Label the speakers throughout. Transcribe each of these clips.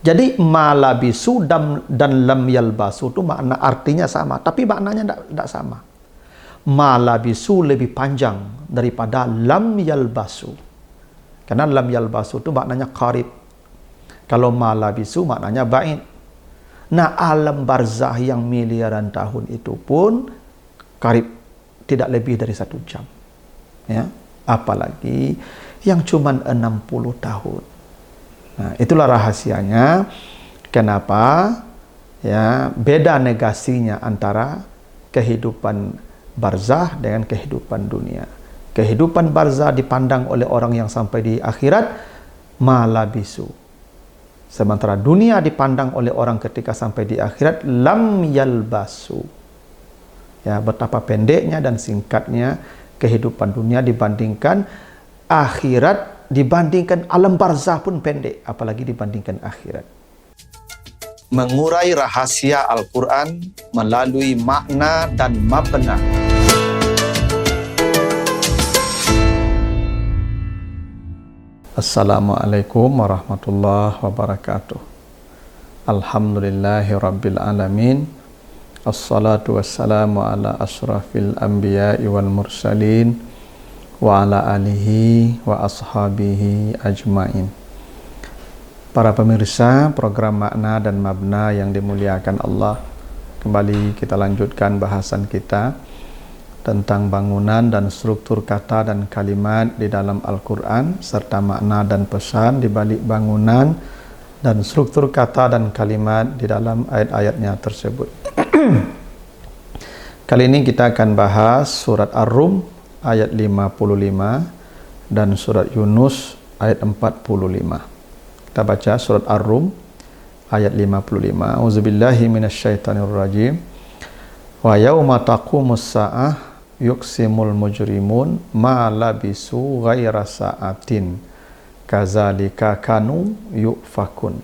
Speaker 1: Jadi malabisu dan lam yalbasu itu makna artinya sama, tapi maknanya tidak sama. Malabisu lebih panjang daripada lam yalbasu. Karena lam yalbasu itu maknanya qarib. Kalau malabisu maknanya ba'id. Nah, alam barzah yang miliaran tahun itu pun qarib, tidak lebih dari 1 jam. Ya, apalagi yang cuma 60 tahun. Nah, itulah rahasianya kenapa ya beda negasinya antara kehidupan barzah dengan kehidupan dunia. Kehidupan barzah dipandang oleh orang yang sampai di akhirat malabisu. Sementara dunia dipandang oleh orang ketika sampai di akhirat lam yalbasu. Ya, betapa pendeknya dan singkatnya kehidupan dunia dibandingkan akhirat, dibandingkan alam barzah pun pendek, apalagi dibandingkan akhirat. Mengurai rahasia Al-Quran melalui makna dan mabna. Assalamualaikum warahmatullahi wabarakatuh. Alhamdulillahi rabbil alamin. Assalatu wassalamu ala ashrafil anbiya'i wal mursalin wa ala alihi wa ashabihi ajmain. Para pemirsa program Makna dan Mabna yang dimuliakan Allah, kembali kita lanjutkan bahasan kita tentang bangunan dan struktur kata dan kalimat di dalam Al-Quran, serta makna dan pesan di balik bangunan dan struktur kata dan kalimat di dalam ayat-ayatnya tersebut. Kali ini kita akan bahas surat Ar-Rum ayat 55 dan surat Yunus ayat 45. Kita baca surat Ar-Rum ayat 55. Auzubillahi minasyaitonirrajim. Wa yauma taqumus saah yuksimul mujrimun ma labisu ghaira sa'atin kazalika kanu yufakun.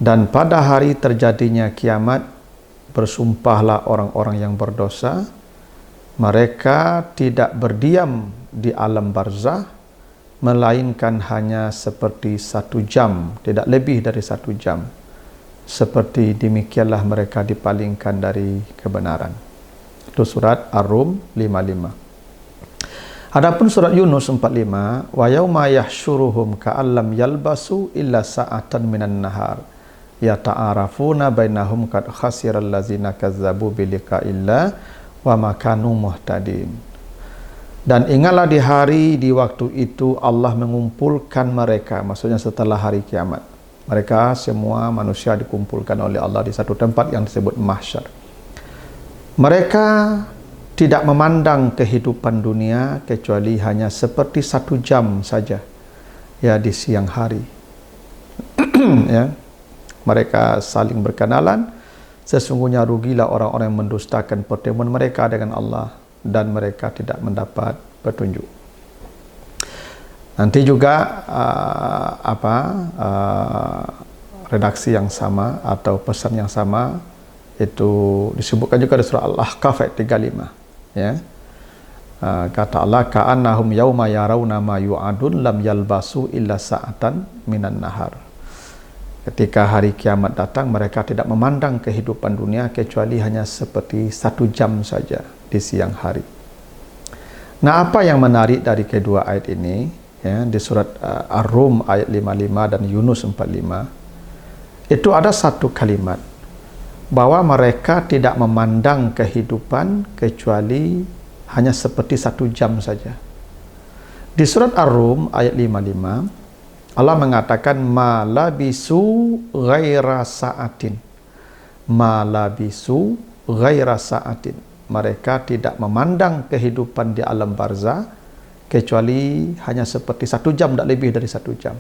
Speaker 1: Dan pada hari terjadinya kiamat bersumpahlah orang-orang yang berdosa, mereka tidak berdiam di alam barzah melainkan hanya seperti 1 jam, tidak lebih dari 1 jam. Seperti demikianlah mereka dipalingkan dari kebenaran. Itu surat Ar-Rum 55. Adapun surat Yunus 45, wa yauma yahsyuruhum ka'allam yalbasu illa sa'atan minan nahar yata'arafuna bainahum qad khasiral ladzina kazzabu biliqa'illah wa ma kanu muhtadin. Dan ingatlah di hari, di waktu itu Allah mengumpulkan mereka, maksudnya setelah hari kiamat. Mereka semua manusia dikumpulkan oleh Allah di satu tempat yang disebut mahsyar. Mereka tidak memandang kehidupan dunia kecuali hanya seperti 1 jam saja, ya, di siang hari. Ya, mereka saling berkenalan. Sesungguhnya rugilah orang-orang yang mendustakan pertemuan mereka dengan Allah dan mereka tidak mendapat petunjuk. Nanti juga redaksi yang sama atau pesan yang sama itu disebutkan juga di surah Al-Ahqaf ayat 35. Ya. Kata Allah, ka'annahum yauma yarawna ma yu'adun lam yalbasu illa sa'atan minan nahar. Ketika hari kiamat datang, mereka tidak memandang kehidupan dunia kecuali hanya seperti 1 jam saja di siang hari. Nah, apa yang menarik dari kedua ayat ini, ya, di surat Ar-Rum ayat 55 dan Yunus 45, itu ada satu kalimat bahwa mereka tidak memandang kehidupan kecuali hanya seperti 1 jam saja. Di surat Ar-Rum ayat 55, Allah mengatakan ma labisu ghaira sa'atin. Ma labisu ghaira sa'atin. Mereka tidak memandang kehidupan di alam barzah kecuali hanya seperti 1 jam, tidak lebih dari 1 jam.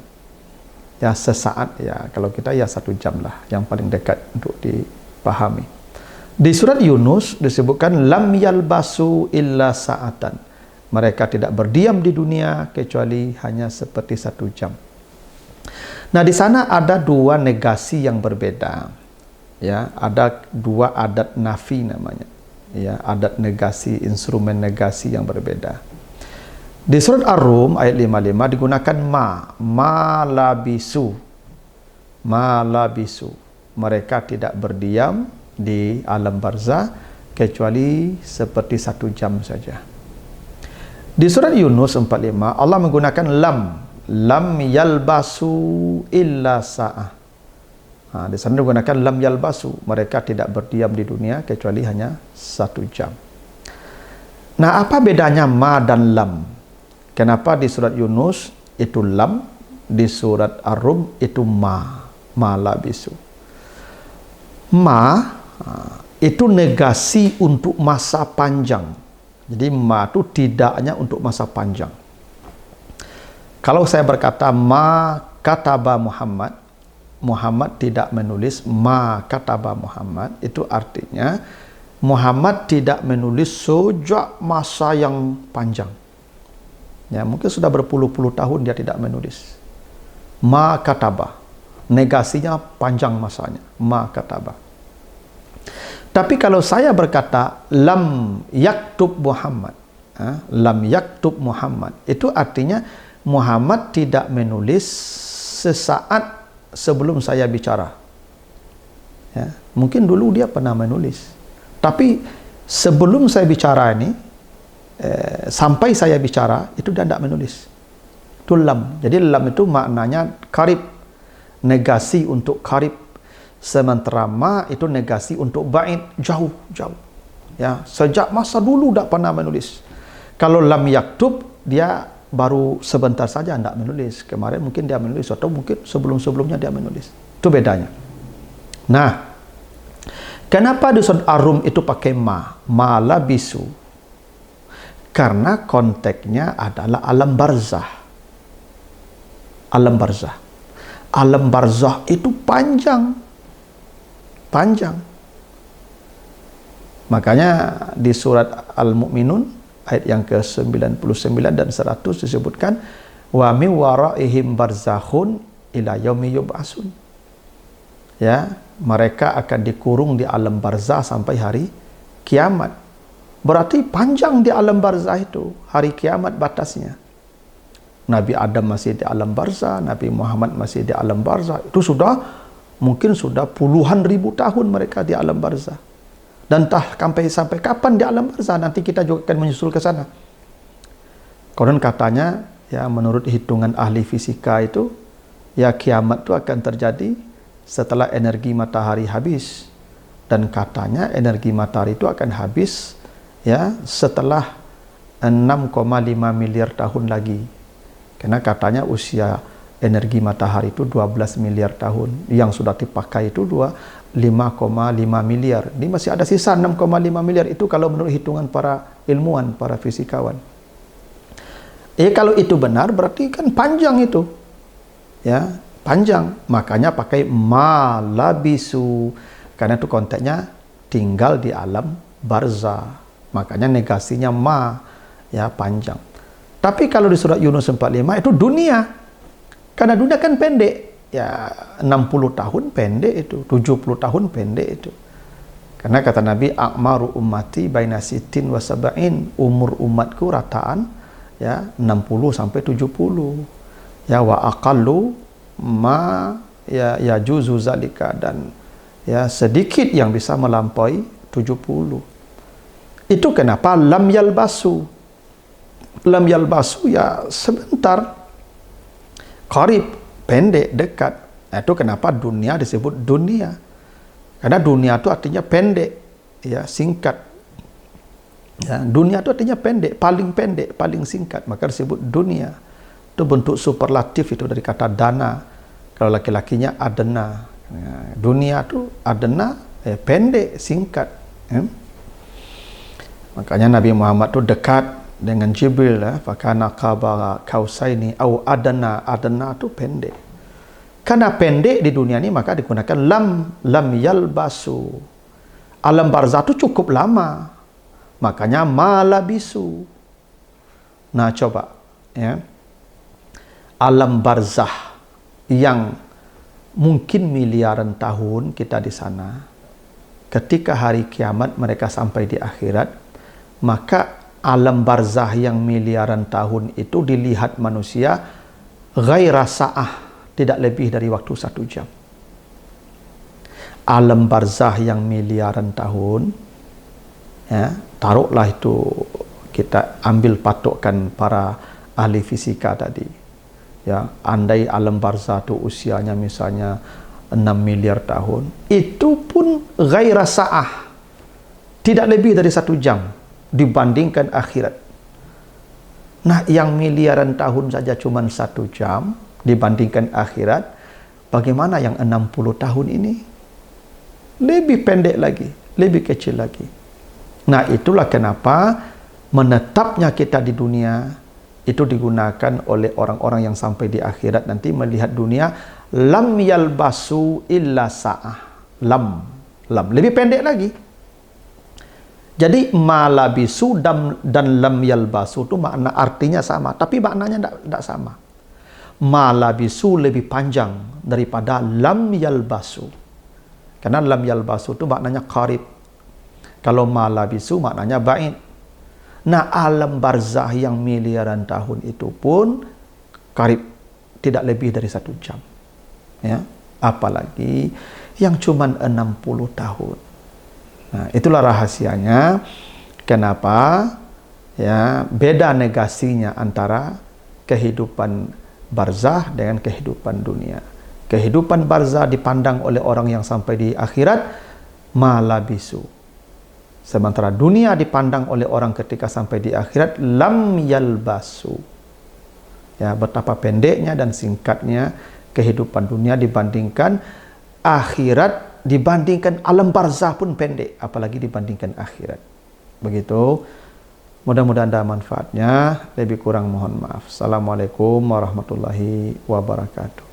Speaker 1: Ya, sesaat, ya, kalau kita ya 1 jam lah yang paling dekat untuk dipahami. Di surat Yunus disebutkan lam yalbasu illa sa'atan. Mereka tidak berdiam di dunia kecuali hanya seperti 1 jam. Nah, di sana ada 2 negasi yang berbeda. Ya, ada 2 adat nafi namanya. Ya, adat negasi, instrumen negasi yang berbeda. Di surat Ar-Rum ayat 55 digunakan ma labisu. ma labisu. Mereka tidak berdiam di alam barzah kecuali seperti 1 jam saja. Di surat Yunus 45 Allah menggunakan lam yalbasu illa sa'ah. Di sana menggunakan lam yalbasu, mereka tidak berdiam di dunia kecuali hanya 1 jam. Nah, apa bedanya ma dan lam? Kenapa di surat Yunus itu lam, di surat Ar-Rum itu ma labisu. Ma itu negasi untuk masa panjang. Jadi ma itu tidaknya untuk masa panjang. Kalau saya berkata ma kataba Muhammad, Muhammad tidak menulis ma kataba Muhammad, itu artinya Muhammad tidak menulis sejak masa yang panjang. Ya, mungkin sudah berpuluh-puluh tahun dia tidak menulis. Ma kataba, negasinya panjang masanya, ma kataba. Tapi kalau saya berkata lam yaktub Muhammad, lam yaktub Muhammad, itu artinya Muhammad tidak menulis sesaat sebelum saya bicara. Ya, mungkin dulu dia pernah menulis, tapi sebelum saya bicara ini, sampai saya bicara, itu dia tidak menulis. Itu lam. Jadi lam itu maknanya karib, negasi untuk karib. Sementara ma itu negasi untuk ba'id, jauh. Ya, sejak masa dulu tidak pernah menulis. Kalau lam yaktub, dia baru sebentar saja tidak menulis. Kemarin mungkin dia menulis, atau mungkin sebelum-sebelumnya dia menulis. Itu bedanya. Nah, kenapa di surat Ar-Rum itu pakai ma labisu? Karena konteksnya adalah alam barzah. Alam barzah. Alam barzah itu panjang. Makanya di surat Al-Mu'minun ayat yang ke-99 dan 100 disebutkan wa min waraihim barzakhun ila yaumi yub'atsun. Ya, mereka akan dikurung di alam barzah sampai hari kiamat. Berarti panjang di alam barzah itu, hari kiamat batasnya. Nabi Adam masih di alam barzah, Nabi Muhammad masih di alam barzah. Itu mungkin sudah puluhan ribu tahun mereka di alam barzah. Dan sampai kapan di alam barzah, nanti kita juga akan menyusul ke sana. Konon katanya, ya menurut hitungan ahli fisika itu, ya kiamat itu akan terjadi setelah energi matahari habis. Dan katanya energi matahari itu akan habis ya setelah 6,5 miliar tahun lagi. Karena katanya usia energi matahari itu 12 miliar tahun. Yang sudah dipakai itu 5,5 miliar. Ini masih ada sisa 6,5 miliar itu kalau menurut hitungan para ilmuwan, para fisikawan. Kalau itu benar berarti kan panjang itu. Ya, panjang. Makanya pakai ma labisu. Karena itu konteksnya tinggal di alam barzah. Makanya negasinya ya panjang. Tapi kalau di surat Yunus 45 itu dunia. Karena dunia kan pendek. Ya 60 tahun pendek itu, 70 tahun pendek itu. Karena kata Nabi, a'maru ummati baina sittin wa sab'in, umur umatku rataan ya 60 sampai 70. Ya wa aqallu ma ya juzu zalika, dan ya sedikit yang bisa melampaui 70. Itu kenapa lam yalbasu. Lam yalbasu ya sebentar, qarib, pendek, dekat. Nah, itu kenapa dunia disebut dunia. Karena dunia itu artinya pendek, ya singkat. Ya, dunia itu artinya pendek, paling singkat, maka disebut dunia. Itu bentuk superlatif itu dari kata dana. Kalau laki-lakinya adena. Ya, dunia itu adena, pendek, singkat. Ya. Makanya Nabi Muhammad itu dekat dengan Jibril, fakana qaba kausaini au adana. Adana itu pendek. Karena pendek di dunia ini maka digunakan lam yalbasu. Alam barzah itu cukup lama. Makanya malabisu. Nah, coba ya. Alam barzah yang mungkin miliaran tahun kita di sana. Ketika hari kiamat mereka sampai di akhirat, maka alam barzah yang miliaran tahun itu dilihat manusia ghaira sa'ah, tidak lebih dari waktu 1 jam. alam barzah yang miliaran tahun, ya, taruhlah itu kita ambil patokan para ahli fisika tadi, ya, andai alam barzah itu usianya misalnya 6 miliar tahun, itu pun ghaira sa'ah, tidak lebih dari 1 jam dibandingkan akhirat. Nah, yang miliaran tahun saja cuma 1 jam dibandingkan akhirat, bagaimana yang 60 tahun ini? Lebih pendek lagi, lebih kecil lagi. Nah, itulah kenapa menetapnya kita di dunia itu digunakan oleh orang-orang yang sampai di akhirat nanti melihat dunia, lam yalbasu illa sa'ah. Lam lebih pendek lagi. Jadi malabisu dan lam yalbasu itu makna artinya sama, tapi maknanya tidak sama. Malabisu lebih panjang daripada lam yalbasu. Karena lam yalbasu itu maknanya qarib. Kalau malabisu maknanya ba'id. Nah, alam barzah yang miliaran tahun itu pun qarib, tidak lebih dari 1 jam. Ya, apalagi yang cuma 60 tahun. Nah, itulah rahasianya kenapa ya beda negasinya antara kehidupan barzah dengan kehidupan dunia. Kehidupan barzah dipandang oleh orang yang sampai di akhirat malabisu. Sementara dunia dipandang oleh orang ketika sampai di akhirat lam yalbasu. Ya, betapa pendeknya dan singkatnya kehidupan dunia dibandingkan akhirat, dibandingkan alam barzah pun pendek, apalagi dibandingkan akhirat. Begitu. Mudah-mudahan ada manfaatnya. Lebih kurang mohon maaf. Assalamualaikum warahmatullahi wabarakatuh.